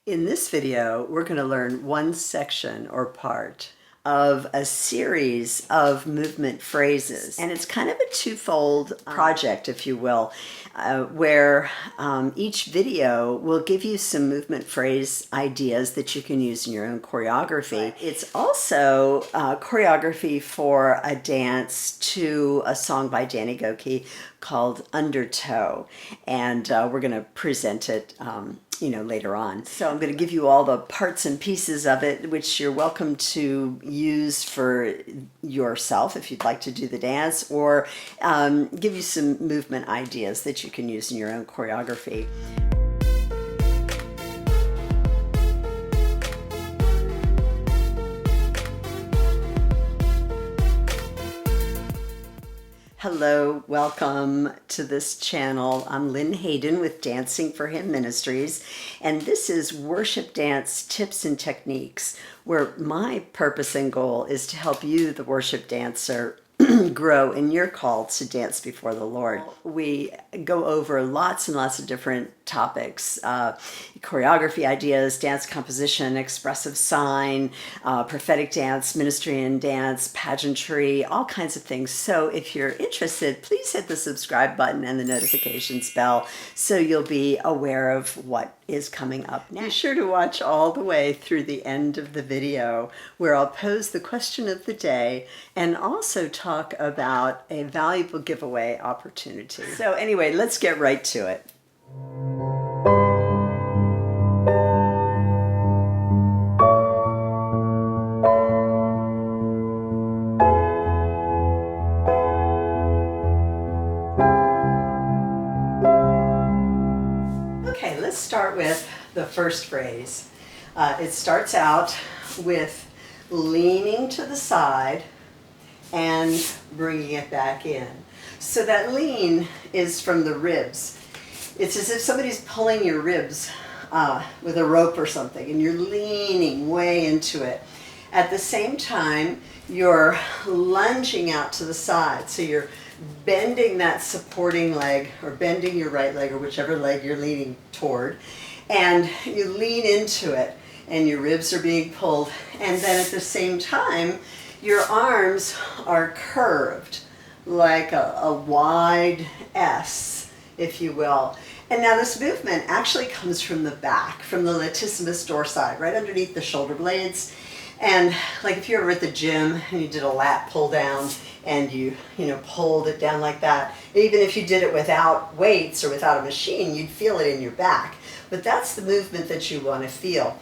In this video, we're going to learn one section or part of a series of movement phrases. And it's kind of a twofold project, if you will, where each video will give you some movement phrase ideas that you can use in your own choreography. It's also choreography for a dance to a song by Danny Goki called Undertow. And we're going to present it later on. So I'm going to give you all the parts and pieces of it, which you're welcome to use for yourself if you'd like to do the dance, or give you some movement ideas that you can use in your own choreography. Hello, welcome to this channel. I'm Lynn Hayden with Dancing for Him Ministries, and this is Worship Dance Tips and Techniques, where my purpose and goal is to help you, the worship dancer, grow in your call to dance before the Lord. We go over lots and lots of different topics, choreography ideas, dance composition, expressive sign, prophetic dance, ministry and dance, pageantry, all kinds of things. So if you're interested, please hit the subscribe button and the notifications bell so you'll be aware of what is coming up next. Be sure to watch all the way through the end of the video, where I'll pose the question of the day and also talk about a valuable giveaway opportunity. So anyway, let's get right to it. Okay, let's start with the first phrase. It starts out with leaning to the side and bringing it back in. So that lean is from the ribs. It's as if somebody's pulling your ribs with a rope or something, and you're leaning way into it. At the same time, you're lunging out to the side. So you're bending that supporting leg, or bending your right leg, or whichever leg you're leaning toward, and you lean into it, and your ribs are being pulled. And then at the same time, your arms are curved like a wide S, if you will. And now this movement actually comes from the back, from the latissimus dorsi, right underneath the shoulder blades. And like if you're ever at the gym and you did a lat pull down and you pulled it down like that, even if you did it without weights or without a machine, you'd feel it in your back. But that's the movement that you want to feel.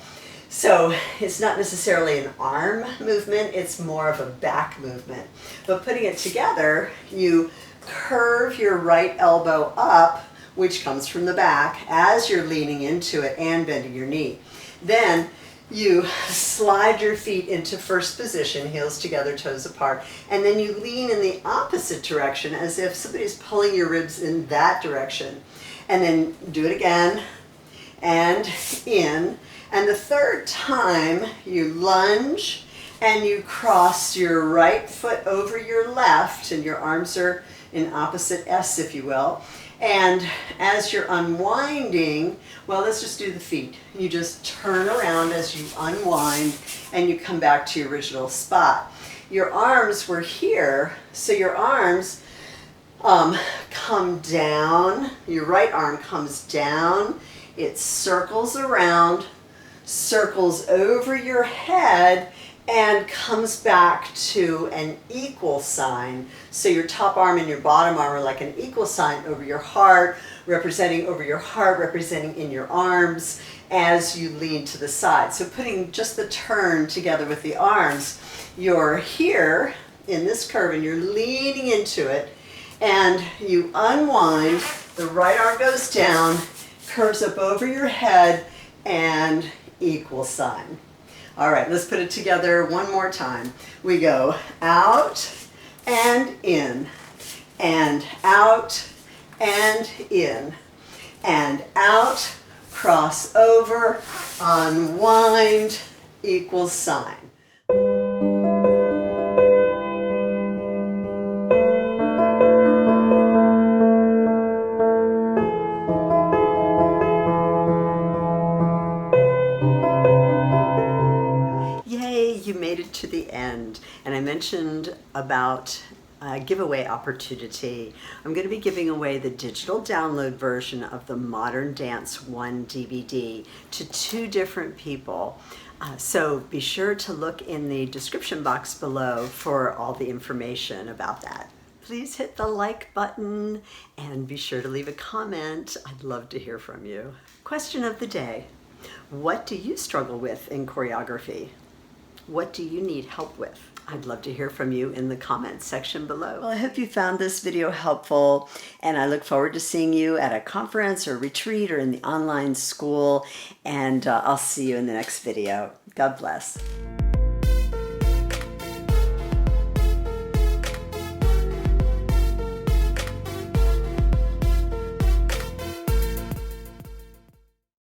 So it's not necessarily an arm movement, it's more of a back movement. But putting it together, you curve your right elbow up, which comes from the back, as you're leaning into it and bending your knee. Then you slide your feet into first position, heels together, toes apart, and then you lean in the opposite direction as if somebody's pulling your ribs in that direction. And then do it again, and in. And the third time, you lunge and you cross your right foot over your left, and your arms are in opposite S, if you will. And as you're unwinding, well, let's just do the feet. You just turn around as you unwind and you come back to your original spot. Your arms were here, so your arms come down. Your right arm comes down. It circles around, circles over your head, and comes back to an equal sign. So your top arm and your bottom arm are like an equal sign over your heart, representing in your arms as you lean to the side. So putting just the turn together with the arms, you're here in this curve and you're leaning into it, and you unwind, the right arm goes down, curves up over your head, and equal sign. All right, let's put it together one more time. We go out and in, and out and in, and out, cross over, unwind, equal sign. to the end, and I mentioned about giveaway opportunity. I'm going to be giving away the digital download version of the Modern Dance 1 DVD to 2 different people. So be sure to look in the description box below for all the information about that. Please hit the like button and be sure to leave a comment. I'd love to hear from you. Question of the day. What do you struggle with in choreography? What do you need help with? I'd love to hear from you in the comments section below. Well, I hope you found this video helpful, and I look forward to seeing you at a conference or retreat or in the online school, and I'll see you in the next video. God bless.